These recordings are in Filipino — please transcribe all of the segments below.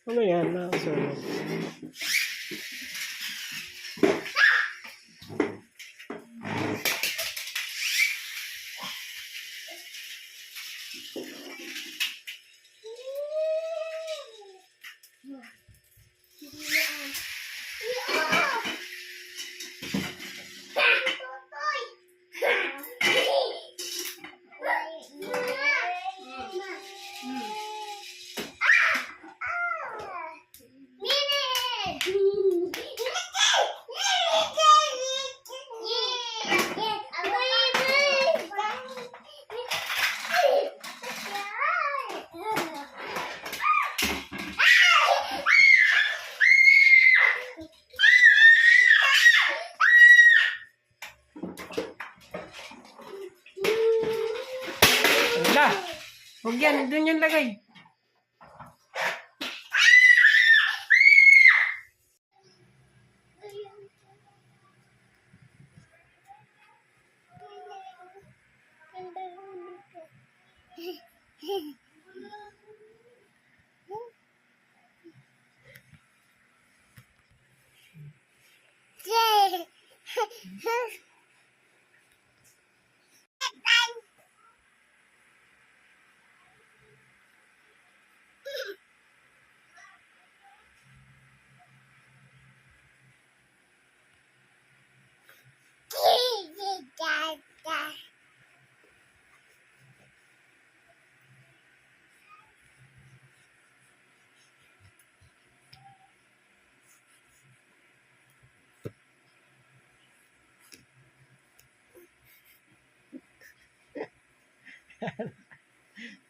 Ano yan? Nakasunod. Wala. Huwag yan. Doon yan lagay.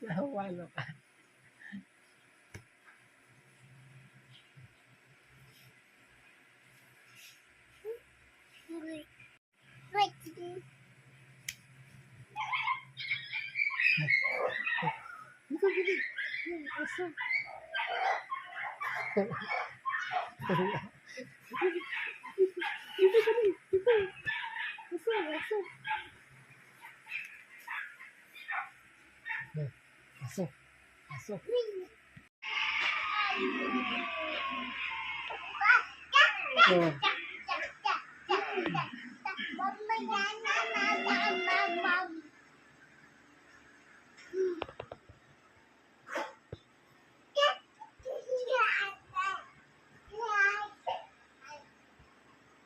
Nawalo ka. Aso. Aso.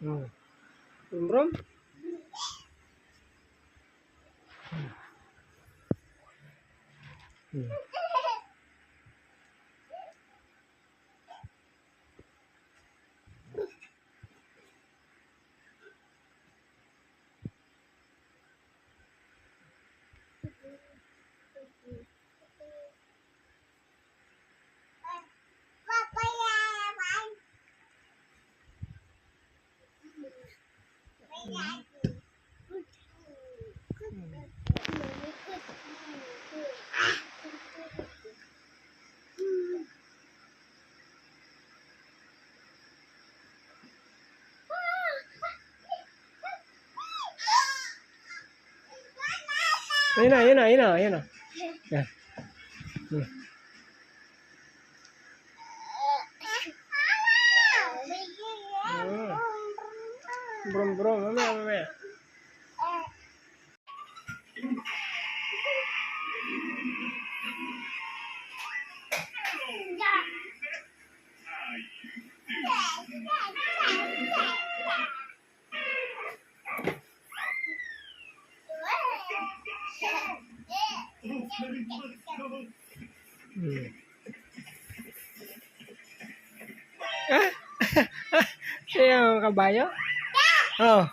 Oh. Brum. Ayun na. Yan. Brum. Mamaya. Siya yung kabayo? Oh.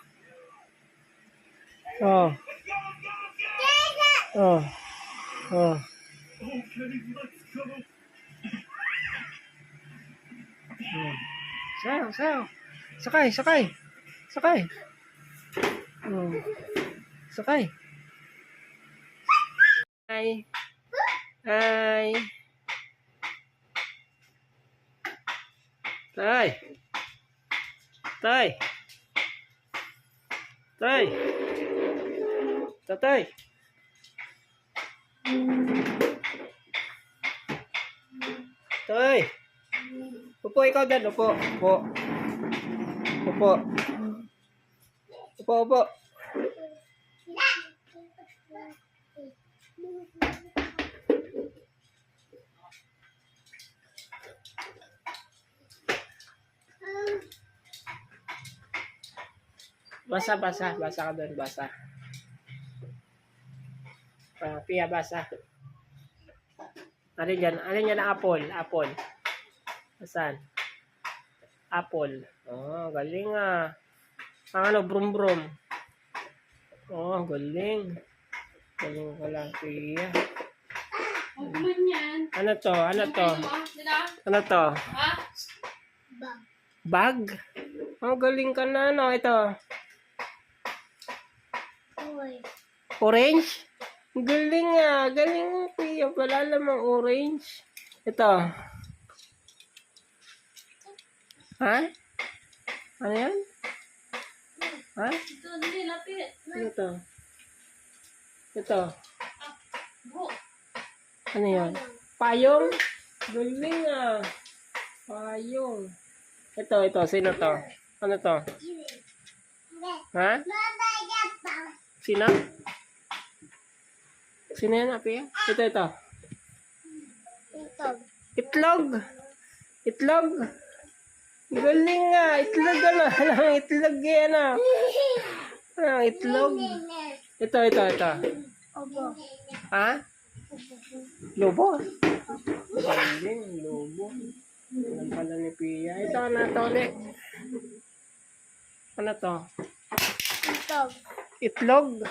Sayaw. Sakay. Sakay. Hi. Tatay. Tay. Upo ikaw dyan. Upo. Upo. Upo. Upo, upo. Basa, basa. Basa ka doon, basa. Pia, basa. Alin dyan ang apple? Apple. Asan? Apple. Oh, galing ah. Ang ano, brum brum. Oh, galing. Galing ka lang, Pia. Huwag man yan. Ano to? Ano to? Ano to? Ha? Bag? Oh, galing ka na, no? Ito. Orange? Galing ah. Galing mo, Pia. Wala namang orange. Ito. Ha? Ano yan? Ha? Ito, hindi, lapit. Ano to? Ito. Buho. Ano yan? Payong? Galing ah. Payong. Ito. Sino to? Ano to? Ha? Sino? Sino yan, Apia? Ito. Itlog. Itlog. Galing nga. Itlog ano. Alam, itlog yan ah. Itlog. Ito. Ha? Lobo? Galing, lobo. Alam pala ni Pia. Ito na to ulit. Ano to? Itlog.